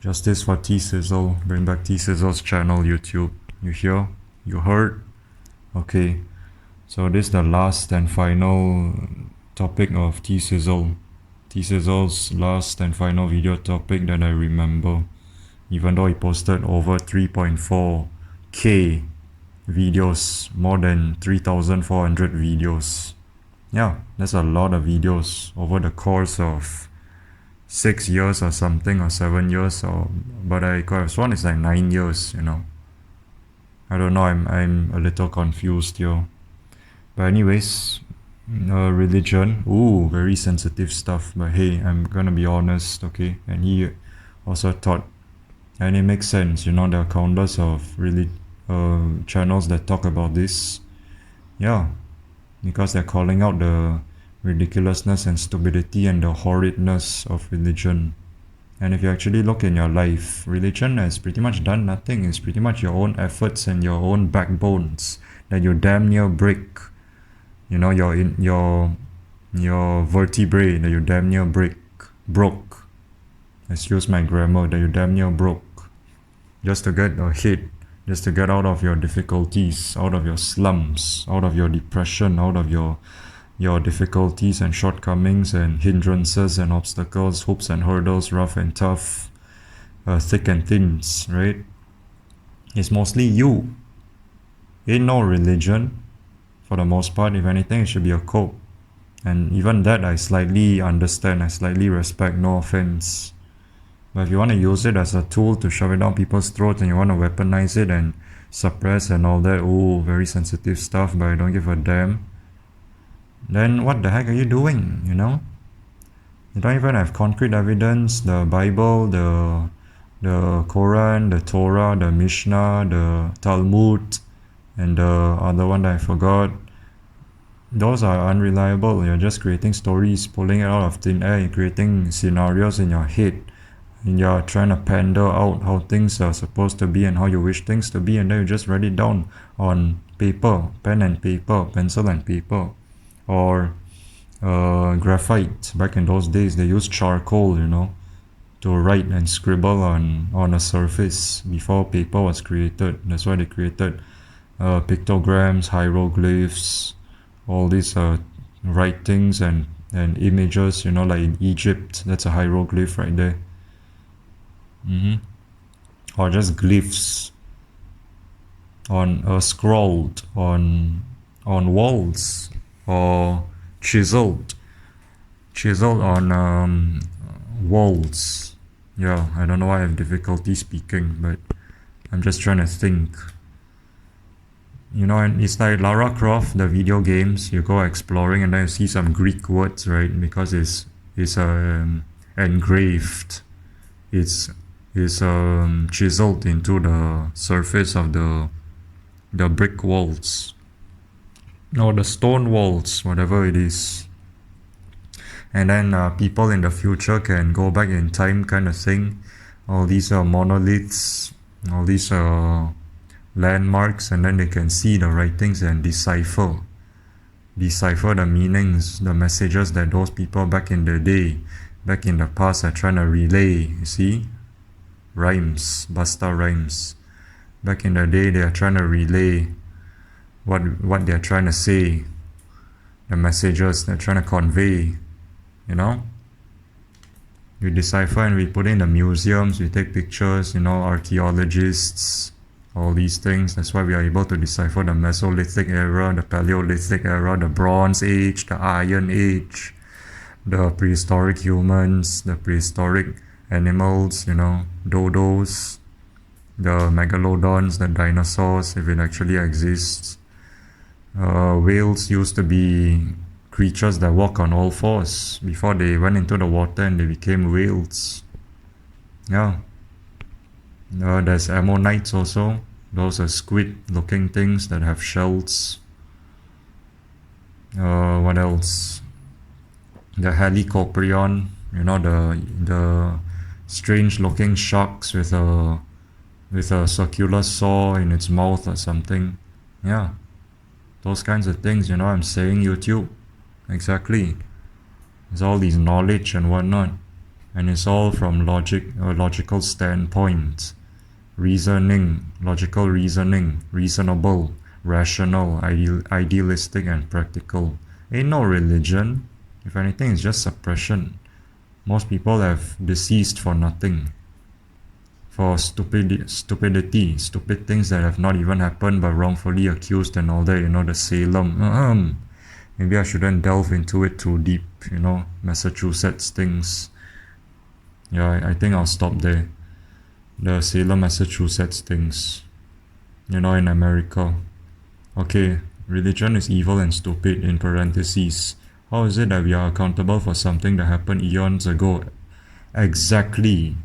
Justice for T.SIZZLE. Bring back T.SIZZLE'S channel, YouTube. You hear? You heard? Okay. So this is the last and final topic of T.SIZZLE. T.SIZZLE'S last and final video topic that I remember. Even though he posted over 3.4k videos, more than 3,400 videos. Yeah, that's a lot of videos over the course of 6 years or something, or 7 years, but I could have sworn it's like 9 years, I don't know, I'm a little confused here. But anyways, religion, ooh, very sensitive stuff, but hey, I'm gonna be honest, okay? And he also taught, and it makes sense, there are countless of channels that talk about this. Yeah, because they're calling out the ridiculousness and stupidity and the horridness of religion. And if you actually look in your life, religion has pretty much done nothing. It's pretty much your own efforts and your own backbones that you damn near break. Your vertebrae that you damn near broke. Excuse my grammar, that you damn near broke. Just to get ahead, just to get out of your difficulties, out of your slumps, out of your depression, out of your difficulties and shortcomings and hindrances and obstacles, hoops and hurdles, rough and tough, thick and thins, right? It's mostly you. Ain't no religion. For the most part, if anything, it should be a cult. And even that I slightly understand, I slightly respect, no offense. But if you want to use it as a tool to shove it down people's throats and you want to weaponize it and suppress and all that, ooh, very sensitive stuff, but I don't give a damn, then what the heck are you doing, You don't even have concrete evidence. The Bible, the Quran, the Torah, the Mishnah, the Talmud, and the other one that I forgot. Those are unreliable. You're just creating stories, pulling it out of thin air, creating scenarios in your head. And you're trying to pander out how things are supposed to be and how you wish things to be, and then you just write it down on paper, pen and paper, pencil and paper. Or graphite. Back in those days, they used charcoal, to write and scribble on a surface before paper was created. That's why they created pictograms, hieroglyphs, all these writings and images, like in Egypt, that's a hieroglyph right there. Or just glyphs scrawled on walls, or chiseled on walls. Yeah, I don't know why I have difficulty speaking, but I'm just trying to think. And it's like Lara Croft, the video games. You go exploring and then you see some Greek words, right? Because it's engraved. It's chiseled into the surface of the brick walls. No, the stone walls, whatever it is. And then people in the future can go back in time, kind of thing. All these monoliths, all these landmarks, and then they can see the writings and decipher the meanings, the messages that those people back in the day, back in the past, are trying to relay. You see? Rhymes, Basta rhymes. Back in the day, they are trying to relay what they're trying to say, the messages they're trying to convey, We decipher and we put in the museums, we take pictures, archaeologists, all these things. That's why we are able to decipher the Mesolithic era, the Paleolithic era, the Bronze Age, the Iron Age, the prehistoric humans, the prehistoric animals, dodos, the megalodons, the dinosaurs, if it actually exists. Whales used to be creatures that walk on all fours before they went into the water and they became whales. Yeah. There's ammonites also. Those are squid-looking things that have shells. What else? The helicoprion, the strange-looking sharks with a circular saw in its mouth or something. Yeah. Those kinds of things, I'm saying, YouTube. Exactly. There's all these knowledge and whatnot. and it's all from logical standpoint, reasoning, logical reasoning, reasonable, rational, idealistic, and practical. Ain't no religion. If anything, it's just suppression. Most people have deceased for nothing. For stupidity, stupid things that have not even happened but wrongfully accused and all that, the Salem. Maybe I shouldn't delve into it too deep, Massachusetts things. Yeah, I think I'll stop there. The Salem, Massachusetts things, in America. Okay, religion is evil and stupid, in parentheses. How is it that we are accountable for something that happened eons ago? Exactly.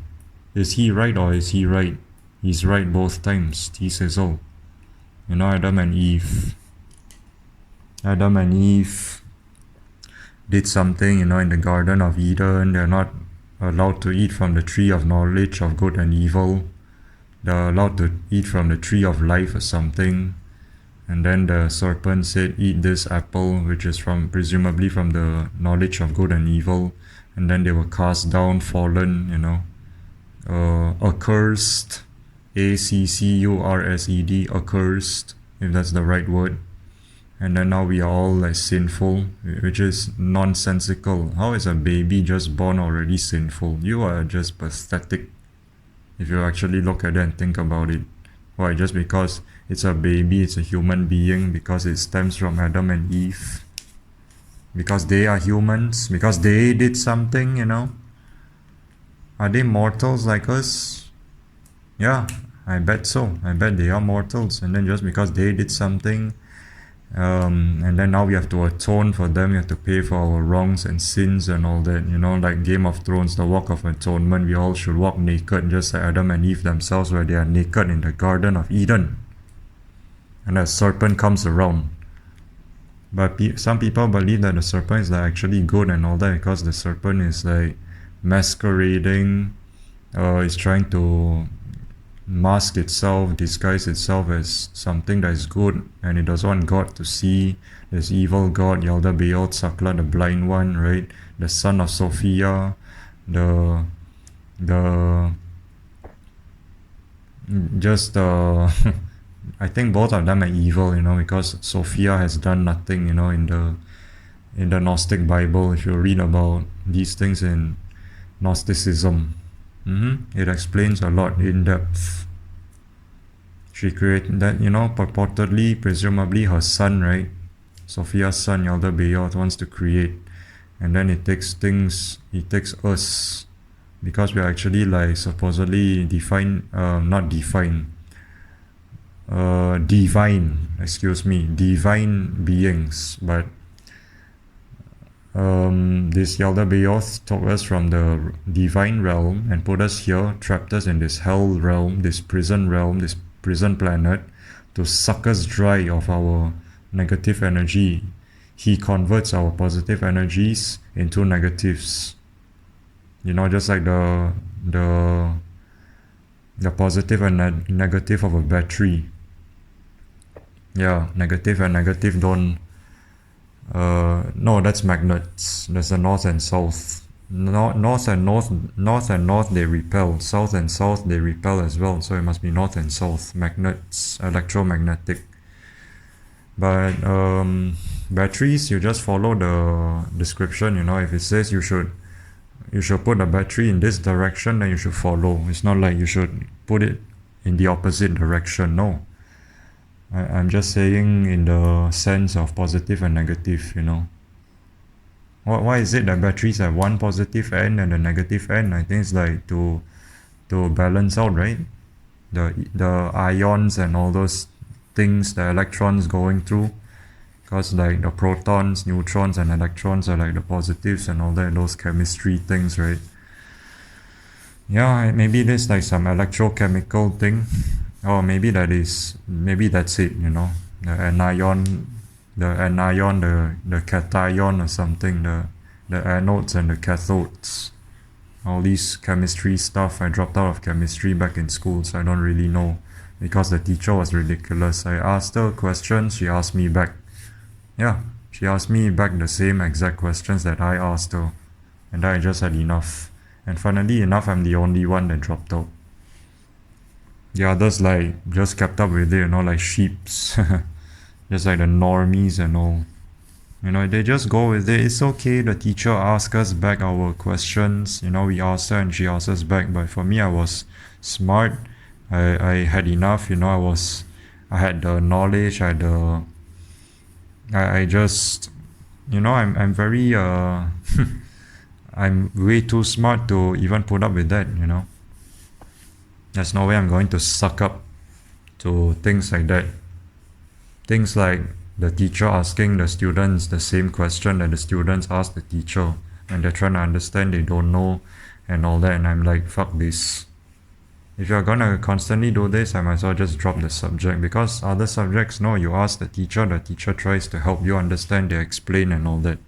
Is he right or is he right? He's right both times. T.SIZZLE. Adam and Eve. Adam and Eve did something, in the Garden of Eden. They're not allowed to eat from the tree of knowledge of good and evil. They're allowed to eat from the tree of life or something. And then the serpent said, eat this apple, which is presumably from the knowledge of good and evil. And then they were cast down, fallen, accursed, accursed, accursed, if that's the right word. And then now we are all like sinful, which is nonsensical. How is a baby just born already sinful? You are just pathetic if you actually look at it and think about it. Why? Just because it's a baby, it's a human being, because it stems from Adam and Eve, because they are humans, because they did something, Are they mortals like us? Yeah, I bet so. I bet they are mortals. And then just because they did something, and then now we have to atone for them, we have to pay for our wrongs and sins and all that, like Game of Thrones, the Walk of Atonement. We all should walk naked, just like Adam and Eve themselves, where they are naked in the Garden of Eden. And a serpent comes around. But some people believe that the serpent is actually good and all that, because the serpent is like masquerading, is trying to mask itself, disguise itself as something that is good, and it doesn't want God to see. There's evil God, Yaldabaoth, Sakla, the blind one, right? The son of Sophia, I think both of them are evil, because Sophia has done nothing, in the Gnostic Bible. If you read about these things in Gnosticism, it explains a lot in depth. She created that, purportedly, presumably her son, right? Sophia's son, Yaldabaoth, wants to create. And then it takes us, because we're actually like supposedly divine beings. But this Yaldabaoth took us from the divine realm and put us here, trapped us in this hell realm, this prison planet, to suck us dry of our negative energy. He converts our positive energies into negatives. Just like the positive and negative of a battery. Yeah, negative and negative don't. No, that's magnets. There's the north and south. North and north they repel. South and south they repel as well. So it must be north and south. Magnets, electromagnetic. But batteries, you just follow the description. If it says you should put a battery in this direction, then you should follow. It's not like you should put it in the opposite direction. No. I'm just saying in the sense of positive and negative, Why is it that batteries have one positive end and a negative end? I think it's like to balance out, right? The ions and all those things, the electrons going through. Because like the protons, neutrons and electrons are like the positives and all that, those chemistry things, right? Yeah, maybe there's like some electrochemical thing. Or maybe that's it, the anion, the cation or something, the anodes and the cathodes. All these chemistry stuff. I dropped out of chemistry back in school, so I don't really know, because the teacher was ridiculous. I asked her questions, she asked me back. Yeah, she asked me back the same exact questions that I asked her. And I just had enough. And funnily enough, I'm the only one that dropped out. The others like just kept up with it, like sheeps. Just like the normies and all. They just go with it. It's okay. The teacher asks us back our questions. We asked her and she asked us back. But for me, I was smart. I had enough. I had the knowledge. I just, I'm very, I'm way too smart to even put up with that. There's no way I'm going to suck up to things like that. Things like the teacher asking the students the same question that the students ask the teacher, and they're trying to understand, they don't know, and all that. And I'm like, fuck this. If you're gonna constantly do this, I might as well just drop the subject, because other subjects, no, you ask the teacher tries to help you understand, they explain and all that.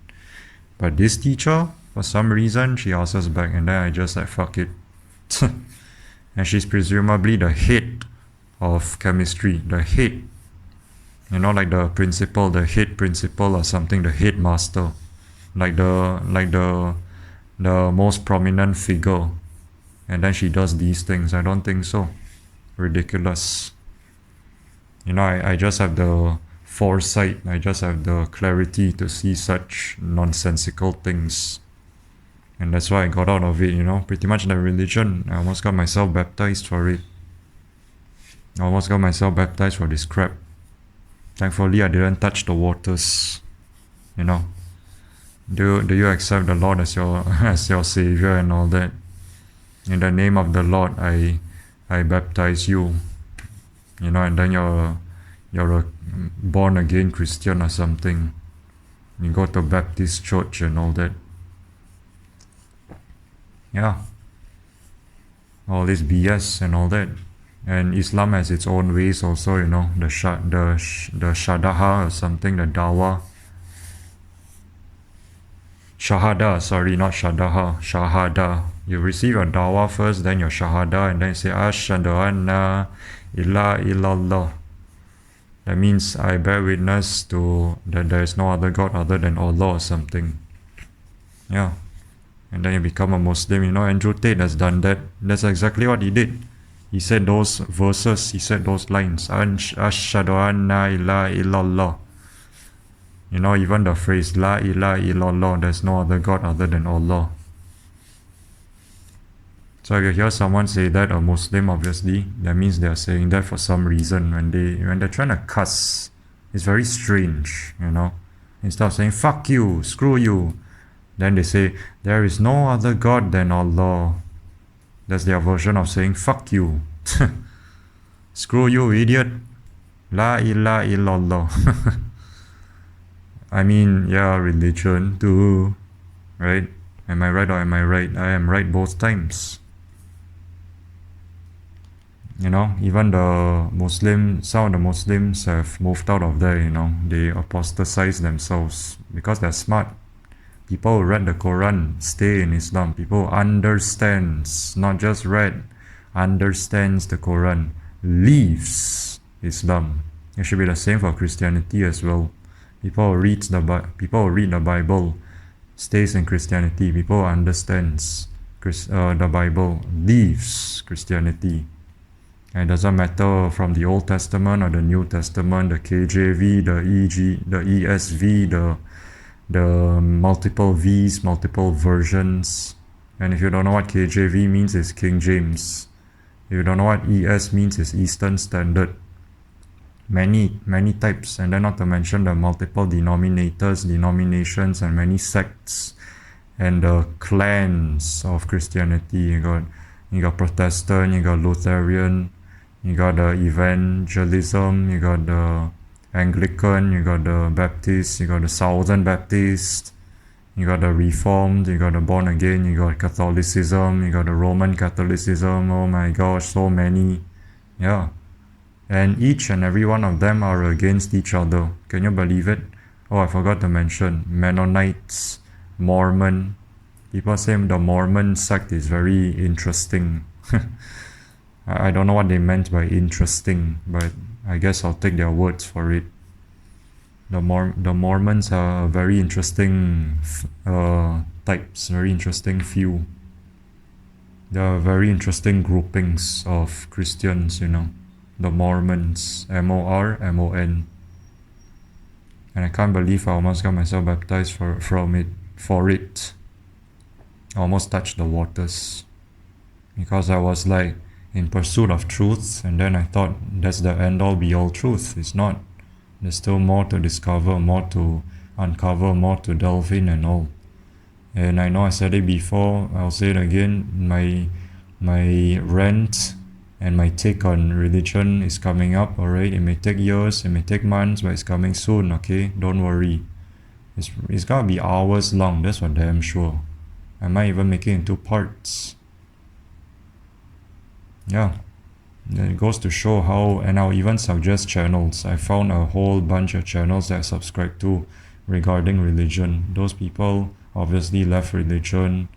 But this teacher, for some reason, she asks us back, and then I just like, fuck it. And she's presumably the head of chemistry, the head. Like the principal, the head principal or something, the headmaster, like the most prominent figure. And then she does these things. I don't think so. Ridiculous. I just have the foresight, I just have the clarity to see such nonsensical things. And that's why I got out of it, pretty much the religion. I almost got myself baptized for it. I almost got myself baptized for this crap. Thankfully, I didn't touch the waters. Do you accept the Lord as your savior and all that? In the name of the Lord, I baptize you. And then you're a born again Christian or something. You go to Baptist church and all that. Yeah. All this BS and all that. And Islam has its own ways also, the shadaha or something, the dawah. Shahada, sorry, not shadaha, shahada. You receive your dawah first, then your shahada, and then you say, Ashhadu anna illa illallah. That means I bear witness to that there is no other God other than Allah or something. Yeah. And then you become a Muslim. Andrew Tate has done that. That's exactly what he did. He said those verses, he said those lines. Ashhadu anna ilaha illallah. Even the phrase La ilaha illallah, there's no other God other than Allah. So if you hear someone say that, a Muslim obviously, that means they're saying that for some reason. When they're trying to cuss, it's very strange, Instead of saying fuck you, screw you, then they say there is no other God than Allah. That's their version of saying fuck you. Screw you, idiot. La ilaha illallah. I mean, yeah, religion too, right? Am I right or am I right? I am right both times. Even some of the Muslims have moved out of there, they apostatize themselves because they're smart. People who read the Quran stay in Islam. People who understands, not just read, understands the Quran, leaves Islam. It should be the same for Christianity as well. People who read the Bible stays in Christianity. People who understands the Bible leaves Christianity. And it doesn't matter from the Old Testament or the New Testament, the KJV, the ESV, the multiple V's, multiple versions. And if you don't know what KJV means, it's King James. If you don't know what ES means, it's Eastern Standard. Many types, and then not to mention the multiple denominations, and many sects, and the clans of Christianity. You got Protestant, you got Lutheran, you got the evangelism, you got the Anglican, you got the Baptist, you got the Southern Baptist, you got the Reformed, you got the Born Again, you got Catholicism, you got the Roman Catholicism. Oh my gosh, so many. Yeah. And each and every one of them are against each other. Can you believe it? Oh, I forgot to mention Mennonites, Mormon. People say the Mormon sect is very interesting. I don't know what they meant by interesting, but I guess I'll take their words for it. The Mormons are very interesting types, very interesting few. There are very interesting groupings of Christians, the Mormons, Mormon, and I can't believe I almost got myself baptized for it. I almost touched the waters because I was like in pursuit of truth, and then I thought that's the end all be all truth. It's not. There's still more to discover, more to uncover, more to delve in and all. And I know I said it before, I'll say it again, my rant and my take on religion is coming up, alright? It may take years, it may take months, but it's coming soon, okay? Don't worry. It's gonna be hours long, that's for damn sure. I might even make it into parts. Yeah. It goes to show how, and I'll even suggest channels. I found a whole bunch of channels that I subscribe to regarding religion. Those people obviously left religion.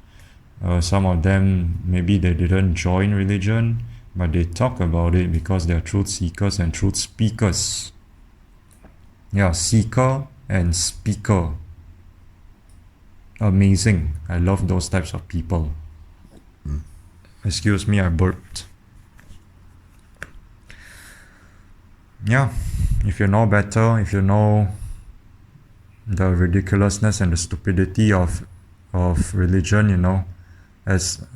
Some of them, maybe they didn't join religion, but they talk about it because they're truth seekers and truth speakers. Yeah, seeker and speaker. Amazing. I love those types of people. Excuse me, I burped. Yeah, if you know better, if you know the ridiculousness and the stupidity of religion, as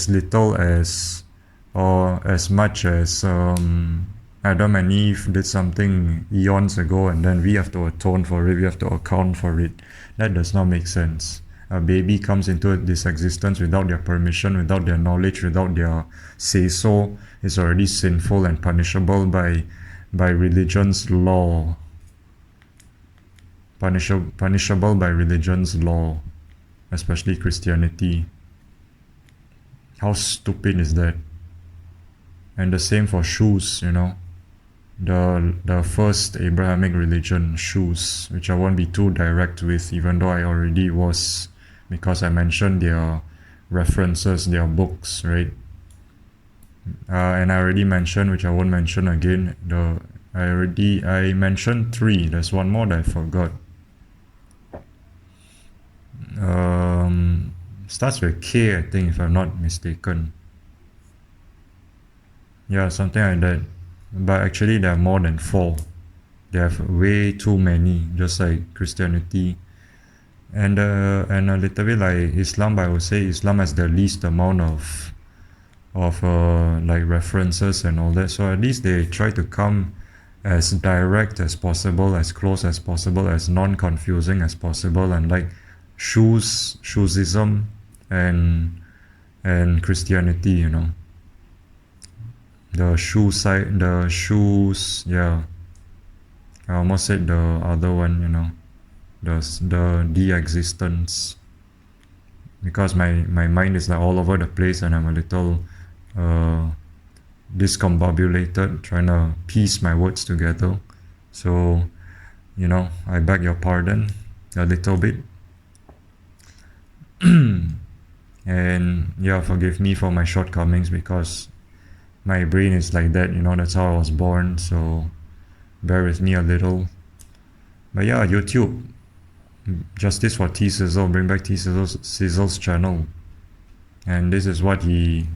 little as or as much as Adam and Eve did something eons ago, and then we have to atone for it, we have to account for it. That does not make sense. A baby comes into this existence without their permission, without their knowledge, without their say-so. It's already sinful and punishable by religion's law. Punishable by religion's law, especially Christianity. How stupid is that? And the same for shoes, the first Abrahamic religion, shoes, which I won't be too direct with, even though I already was, because I mentioned their references, their books, right? And I already mentioned, which I won't mention again, I mentioned 3. There's one more that I forgot. Starts with K, I think, if I'm not mistaken. Yeah, something like that. But actually there are more than 4. They have way too many, just like Christianity. And a little bit like Islam, but I would say Islam has the least amount of like references and all that. So at least they try to come as direct as possible, as close as possible, as non-confusing as possible, and like shoesism and Christianity, the shoes, yeah. I almost said the other one, the existence, because my mind is like all over the place and I'm a little discombobulated trying to piece my words together. So, I beg your pardon a little bit. And yeah, forgive me for my shortcomings because my brain is like that, that's how I was born, so bear with me a little. But yeah, YouTube, justice for T.SIZZLE, bring back T.SIZZLE's channel. And this is what he's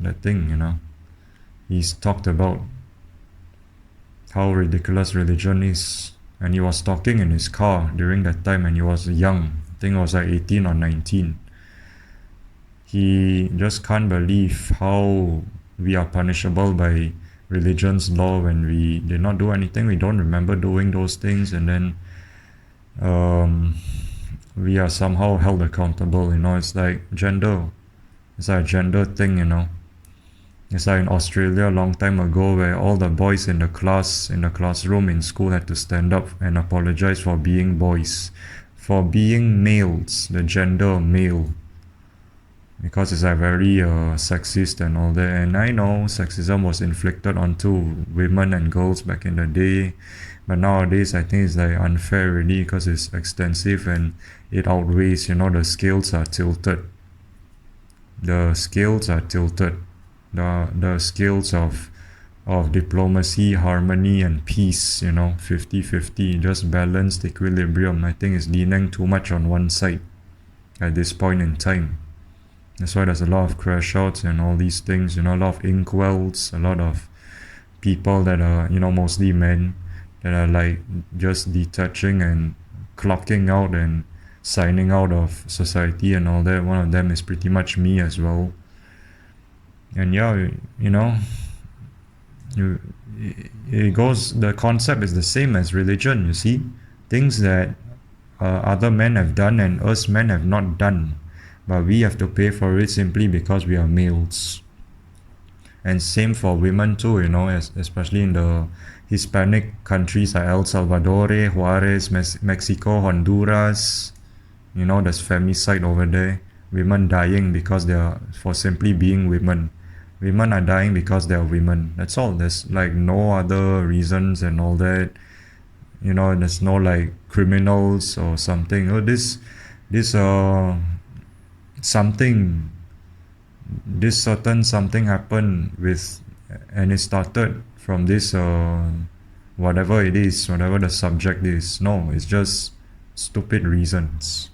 talked about, how ridiculous religion is. And he was talking in his car during that time, and he was young. I think he was like 18 or 19. He just can't believe how we are punishable by religion's law when we did not do anything. We don't remember doing those things, and then we are somehow held accountable. It's like gender. It's like a gender thing. It's like in Australia a long time ago, where all the boys in the classroom in school had to stand up and apologize for being boys, for being males, the gender male, because it's like very sexist and all that. And I know sexism was inflicted onto women and girls back in the day, but nowadays I think it's like unfair really, because it's extensive and it outweighs, the scales are tilted. The scales of diplomacy, harmony and peace, 50-50, just balanced equilibrium. I think it's leaning too much on one side at this point in time. That's why there's a lot of crash outs and all these things, a lot of inkwells, a lot of people that are, mostly men, that are like just detaching and clocking out and signing out of society and all that. One of them is pretty much me as well. And yeah, the concept is the same as religion, you see. Things that other men have done and us men have not done, but we have to pay for it simply because we are males. And same for women too, especially in the Hispanic countries like El Salvador, Juarez, Mexico, Honduras. There's femicide over there. Women dying because for simply being women. Women are dying because they are women. That's all. There's like no other reasons and all that. There's no like criminals or something. This certain something happened with, and it started from this whatever it is, whatever the subject is. No, it's just stupid reasons.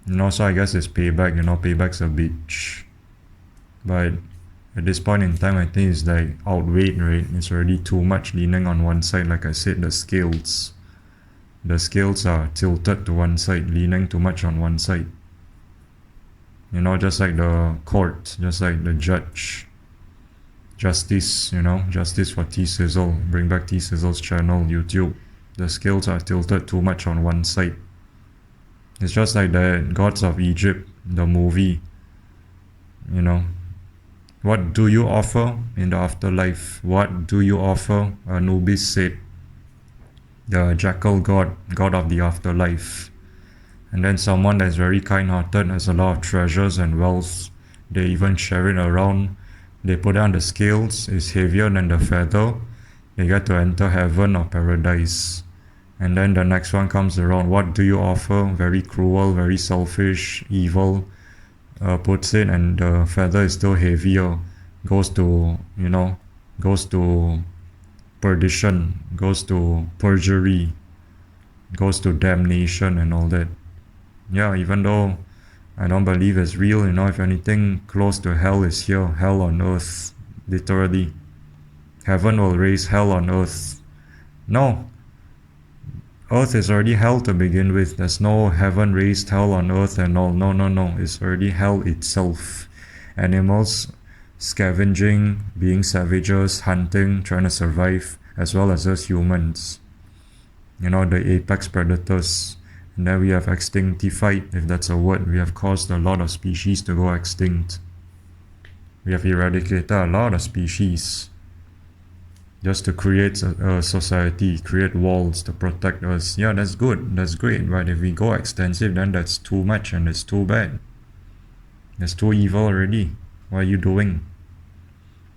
So I guess it's payback. Payback's a bitch. But at this point in time, I think it's like outweighed, right? It's already too much leaning on one side. Like I said, the scales are tilted to one side, leaning too much on one side. Just like the court, just like the judge. Justice, justice for T.SIZZLE. Bring back T.SIZZLE'S channel, YouTube. The scales are tilted too much on one side. It's just like the Gods of Egypt, the movie. What do you offer in the afterlife? What do you offer? Anubis said, the jackal god of the afterlife. And then someone that's very kind-hearted, has a lot of treasures and wealth, they even share it around. They put it on the scales, it's heavier than the feather. They get to enter heaven or paradise. And then the next one comes around, what do you offer? Very cruel, very selfish, evil. Puts it, and the feather is still heavier, goes to perdition, goes to perjury, goes to damnation and all that. Yeah, even though I don't believe it's real, if anything close to hell is here, hell on earth, literally. Heaven will raise hell on earth. No, earth is already hell to begin with. There's no heaven raised hell on earth and all. No. It's already hell itself. Animals scavenging, being savages, hunting, trying to survive, as well as us humans. The apex predators. And then we have extinctified, if that's a word. We have caused a lot of species to go extinct. We have eradicated a lot of species just to create a society, create walls to protect us. Yeah, that's good, that's great, but if we go extensive, then that's too much and it's too bad. It's too evil already. What are you doing?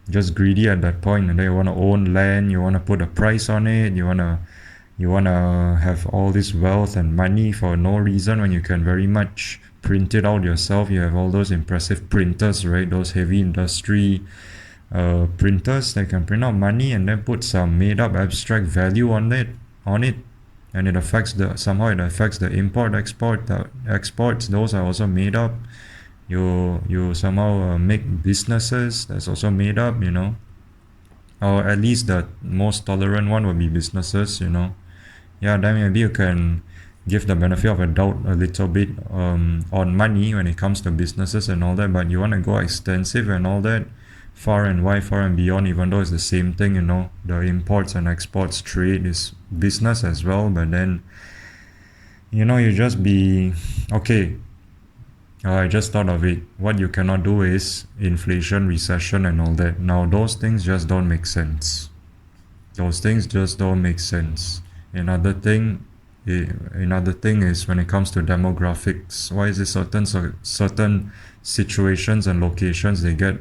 Just greedy at that point, and then you want to own land, you want to put a price on it, you want to have all this wealth and money for no reason when you can very much print it out yourself. You have all those impressive printers, right? Those heavy industry printers that can print out money and then put some made up abstract value on it, and it affects somehow it affects the import export. The exports, those are also made up. You somehow make businesses that's also made up, or at least the most tolerant one would be businesses. Yeah, then maybe you can give the benefit of a doubt a little bit on money when it comes to businesses and all that, but you want to go extensive and all that, far and wide, far and beyond, even though it's the same thing. The imports and exports trade is business as well, but then you just be okay. I just thought of it. What you cannot do is inflation, recession and all that. Now those things just don't make sense. Those things just don't make sense. Another thing is when it comes to demographics. Why is it certain situations and locations they get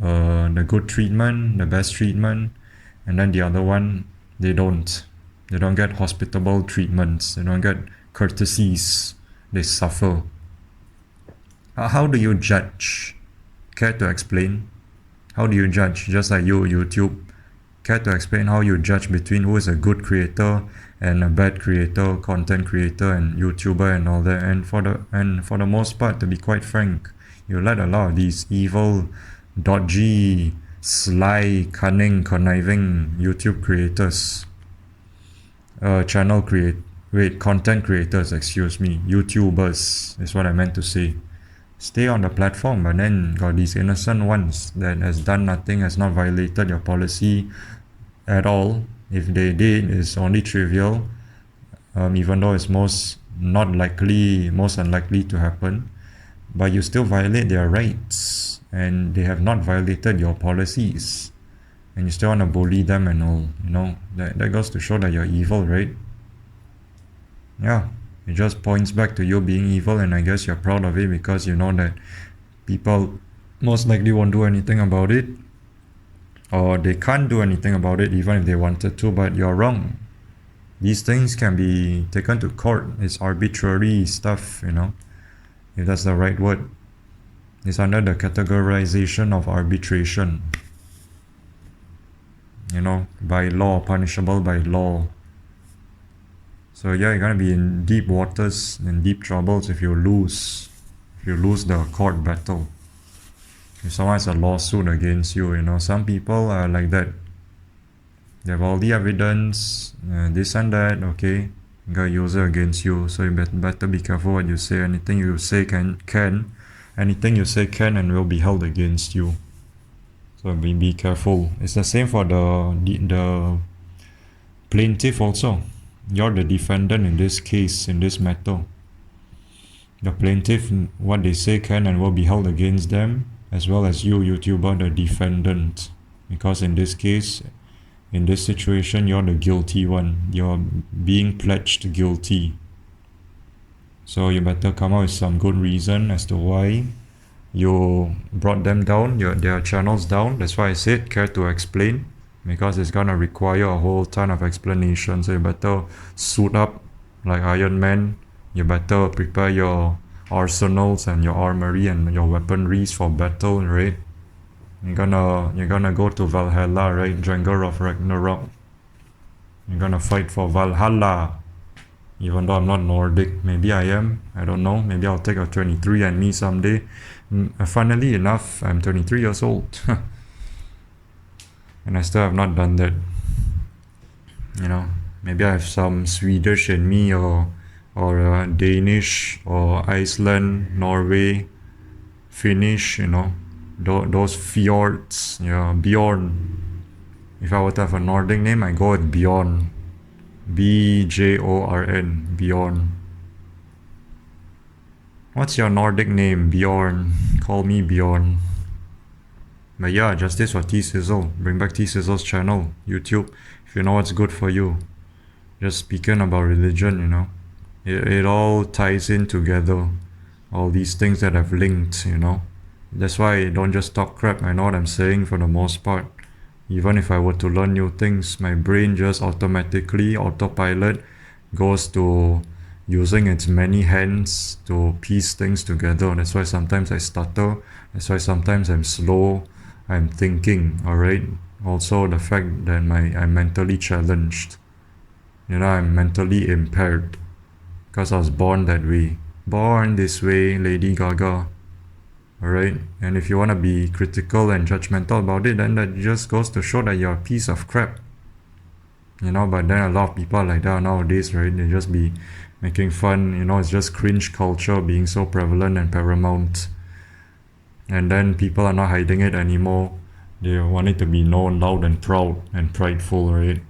the good treatment, the best treatment, and then the other one they don't get hospitable treatments, they don't get courtesies, they suffer. How do you judge? Care to explain? How do you judge? Just like YouTube. Care to explain how you judge between who is a good creator and a bad creator, content creator and YouTuber and all that? And for the most part, to be quite frank, You let a lot of these evil, dodgy, sly, cunning, conniving YouTube creators, content creators, YouTubers is what I meant to say. Stay on the platform, but then got these innocent ones that has done nothing, has not violated your policy at all. If they did, it's only trivial, even though it's most unlikely to happen. But you still violate their rights, and they have not violated your policies, and you still want to bully them and all. That goes to show that you're evil, right? Yeah, it just points back to you being evil, and I guess you're proud of it because you know that people most likely won't do anything about it, or they can't do anything about it even if they wanted to. But you're wrong. These things can be taken to court. It's arbitrary stuff, if that's the right word. It's under the categorization of arbitration, by law, punishable by law. So yeah, you're gonna be in deep waters and deep troubles if you lose the court battle. If someone has a lawsuit against you, some people are like that. They have all the evidence, this and that, okay, you gotta use it against you. So you better be careful what you say. Anything you say can and will be held against you. So be careful. It's the same for the plaintiff also. You're the defendant in this case, in this matter. The plaintiff, what they say can and will be held against them, as well as you, YouTuber, the defendant. Because in this case, in this situation, you're the guilty one. You're being pledged guilty. So you better come up with some good reason as to why you brought them down, their channels down. That's why I said care to explain, because it's gonna require a whole ton of explanation. So you better suit up like Iron Man. You better prepare your arsenals and your armory and your weaponries for battle, right? You're gonna go to Valhalla, right? Django of Ragnarok. You're gonna fight for Valhalla. Even though I'm not Nordic, maybe I am. I don't know. Maybe I'll take a 23andMe someday. Funnily enough, I'm 23 years old. And I still have not done that. Maybe I have some Swedish in me, or Danish, or Iceland, Norway, Finnish, those fjords. Bjorn. If I were to have a Nordic name, I go with Bjorn. Bjorn. Bjorn. What's your Nordic name? Bjorn. Call me Bjorn. But yeah, justice for T.SIZZLE. Bring back T.SIZZLE'S channel, YouTube, if you know what's good for you. Just speaking about religion, it all ties in together. All these things that have linked, That's why I don't just talk crap. I know what I'm saying for the most part. Even if I were to learn new things, my brain just automatically, autopilot, goes to using its many hands to piece things together. That's why sometimes I stutter. That's why sometimes I'm slow. I'm thinking, alright? Also the fact that I'm mentally challenged. I'm mentally impaired. Because I was born that way. Born this way, Lady Gaga. Alright? And if you want to be critical and judgmental about it, then that just goes to show that you're a piece of crap. But then a lot of people are like that nowadays, right? They just be making fun, it's just cringe culture being so prevalent and paramount. And then people are not hiding it anymore. They want it to be known loud and proud and prideful, right?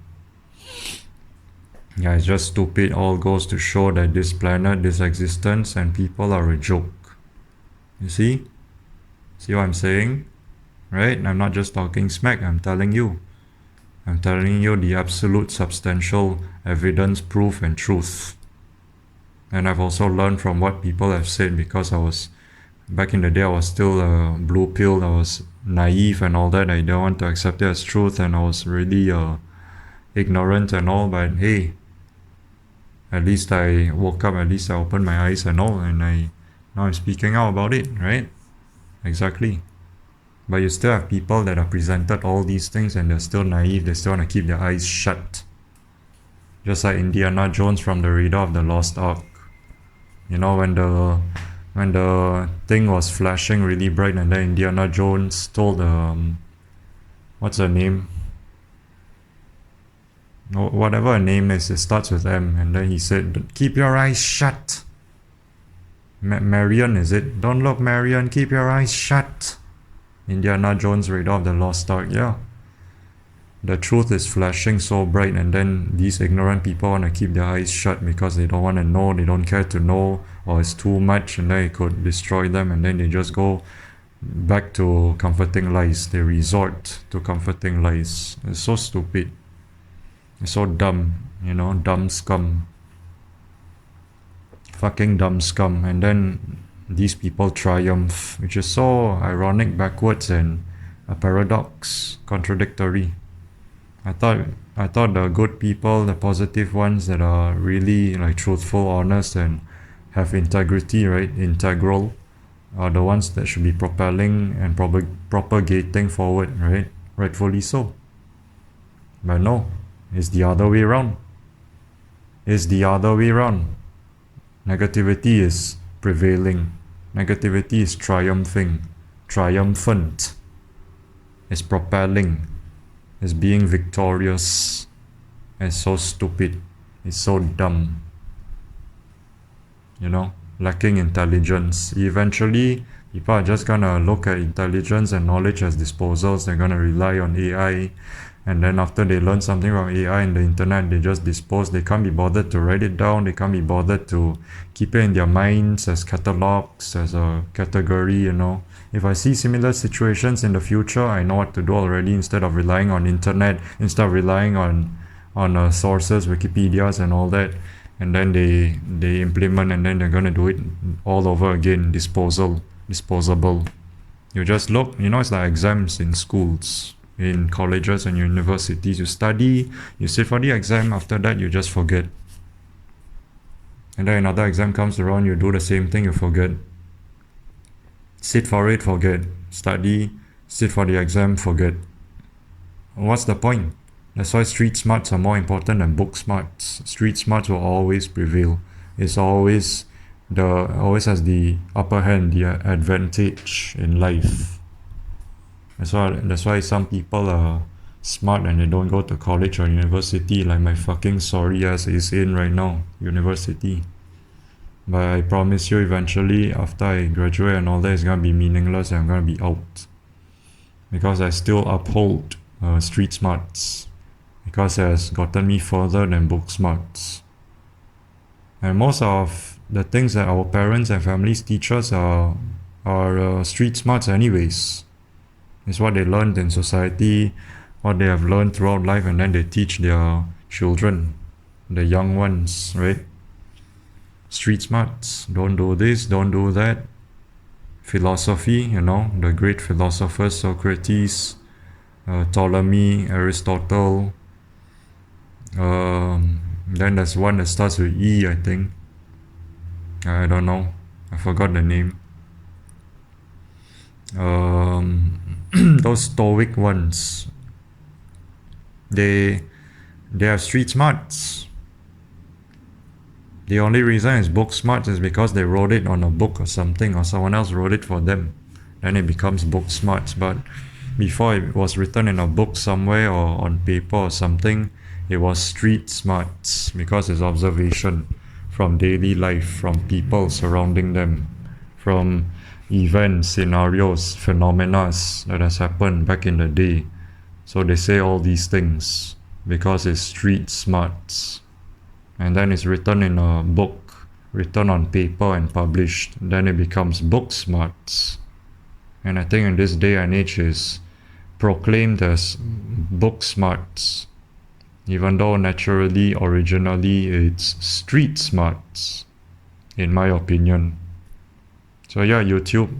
Yeah, it's just stupid. All goes to show that this planet, this existence, and people are a joke. You see? See what I'm saying? Right? I'm not just talking smack, I'm telling you. I'm telling you the absolute substantial evidence, proof, and truth. And I've also learned from what people have said, because back in the day, I was still a blue pill. I was naive and all that. I don't want to accept it as truth, and I was really ignorant and all. But hey, at least I woke up, at least I opened my eyes and all, and now I'm speaking out about it, right? Exactly. But you still have people that are presented all these things and they're still naive. They still want to keep their eyes shut. Just like Indiana Jones from the Raiders of the Lost Ark. When the when the thing was flashing really bright, and then Indiana Jones told what's her name? Whatever her name is, it starts with M, and then he said, "Keep your eyes shut." Marion, is it? "Don't look, Marion. Keep your eyes shut." Indiana Jones, Raiders of the Lost Ark. Yeah. The truth is flashing so bright, and then these ignorant people want to keep their eyes shut because they don't want to know, they don't care to know, or it's too much, and then it could destroy them, and then they just go back to comforting lies. They resort to comforting lies. It's so stupid. It's so dumb, dumb scum. Fucking dumb scum. And then these people triumph, which is so ironic, backwards, and a paradox, contradictory. I thought the good people, the positive ones that are really like truthful, honest, and have integrity, right? Integral, are the ones that should be propelling and propagating forward, right? Rightfully so. But no, it's the other way around. It's the other way around. Negativity is prevailing. Negativity is triumphant. It's propelling. It's being victorious. It's so stupid. It's so dumb. Lacking intelligence. Eventually, people are just gonna look at intelligence and knowledge as disposals. They're gonna rely on AI, and then after they learn something from AI and the internet, they just dispose. They can't be bothered to write it down. They can't be bothered to keep it in their minds as catalogs, as a category. If I see similar situations in the future, I know what to do already. Instead of relying on internet, instead of relying on sources, Wikipedias and all that, and then they implement, and then they're gonna do it all over again. Disposable. You just look. It's like exams in schools, in colleges and universities. You study, you sit for the exam. After that, you just forget. And then another exam comes around, you do the same thing, you forget. Sit for it, forget. Study, sit for the exam, forget. What's the point? That's why street smarts are more important than book smarts. Street smarts will always prevail. It's always has the upper hand, the advantage in life. That's why some people are smart and they don't go to college or university, like my fucking sorry ass is in right now, university. But I promise you, eventually, after I graduate and all that, it's gonna be meaningless and I'm gonna be out. Because I still uphold street smarts. Because it has gotten me further than book smarts. And most of the things that our parents and families teach us are street smarts anyways. It's what they learned in society, what they have learned throughout life, and then they teach their children, the young ones, right? Street smarts. Don't do this, don't do that. Philosophy, the great philosophers, Socrates, Ptolemy, Aristotle. Then there's one that starts with E, I think. I don't know. I forgot the name. Those stoic ones. They have street smarts. The only reason it's book smarts is because they wrote it on a book or something, or someone else wrote it for them. Then it becomes book smarts. But before it was written in a book somewhere or on paper or something, it was street smarts because it's observation from daily life, from people surrounding them, from events, scenarios, phenomena that has happened back in the day. So they say all these things because it's street smarts. And then it's written in a book, written on paper and published. Then it becomes book smarts. And I think in this day and age is proclaimed as book smarts. Even though naturally, originally, it's street smarts, in my opinion. So yeah, YouTube,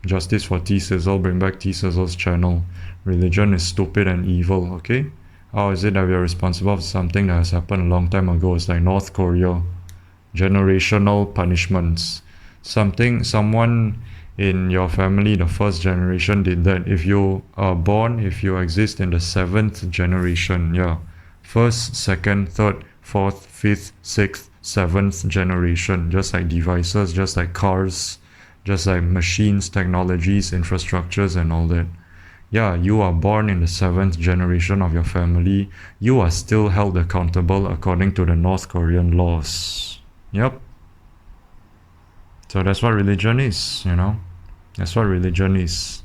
justice for T.SIZZLE, bring back T.SIZZLE'S channel. Religion is stupid and evil, okay? How is it that we are responsible for something that has happened a long time ago? It's like North Korea. Generational punishments. Someone in your family, the first generation did that. If you are born, if you exist in the 7th generation, yeah. 1st, 2nd, 3rd, 4th, 5th, 6th, 7th generation. Just like devices, just like cars, just like machines, technologies, infrastructures, and all that. Yeah, you are born in the 7th generation of your family. You are still held accountable according to the North Korean laws. Yep. So that's what religion is, you know. That's what religion is.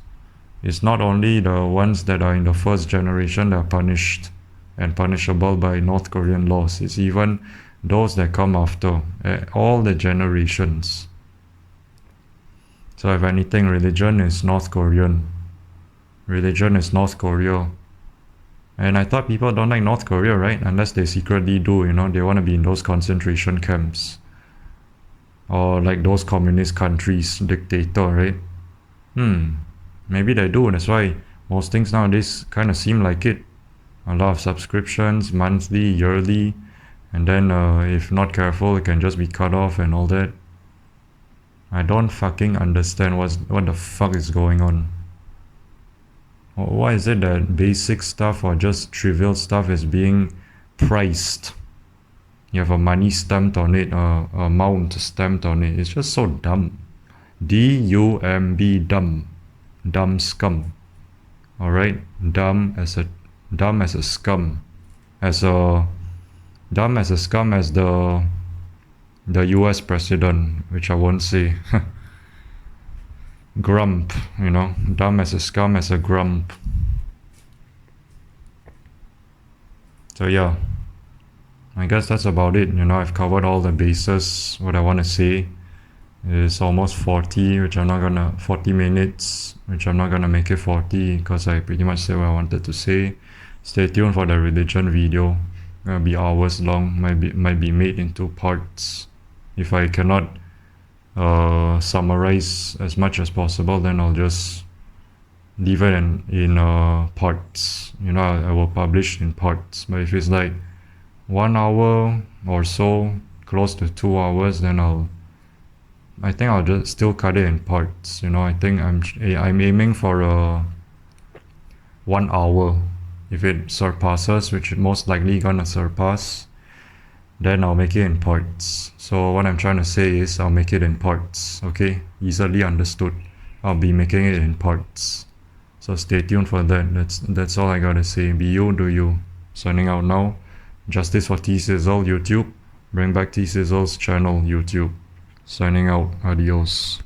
It's not only the ones that are in the 1st generation that are punished and punishable by North Korean laws. It's even those that come after, all the generations. So if anything, religion is North Korean. Religion is North Korea. And I thought people don't like North Korea, right? Unless they secretly do, you know, they want to be in those concentration camps. Or like those communist countries, dictator, right? Maybe they do, that's why most things nowadays kind of seem like it. A lot of subscriptions, monthly, yearly, and then if not careful, it can just be cut off and all that. I don't fucking understand what the fuck is going on. Why is it that basic stuff or just trivial stuff is being priced? You have a money stamped on it, a amount stamped on it. It's just so dumb. D-U-M-B, dumb. Dumb scum. Alright? Dumb as a scum. Dumb as a scum as the US president, which I won't say. Grump, you know, dumb as a scum as a grump. So yeah, I guess that's about it. You know, I've covered all the bases. What I want to say is almost 40 minutes, which I'm not gonna make it 40 because I pretty much said what I wanted to say. Stay tuned for the religion video. Gonna be hours long. Might be made into parts. If I cannot summarize as much as possible, then I'll just leave it in parts. You know, I will publish in parts. But if it's like 1 hour or so, close to 2 hours, then I think I'll just still cut it in parts. You know, I think I'm aiming for 1 hour. If it surpasses, which it most likely gonna surpass, then I'll make it in parts. So what I'm trying to say is I'll make it in parts, okay? Easily understood. I'll be making it in parts. So stay tuned for that. That's all I gotta say. Be you, do you. Signing out now. Justice for T.SIZZLE, YouTube. Bring back T.SIZZLE'S channel, YouTube. Signing out. Adios.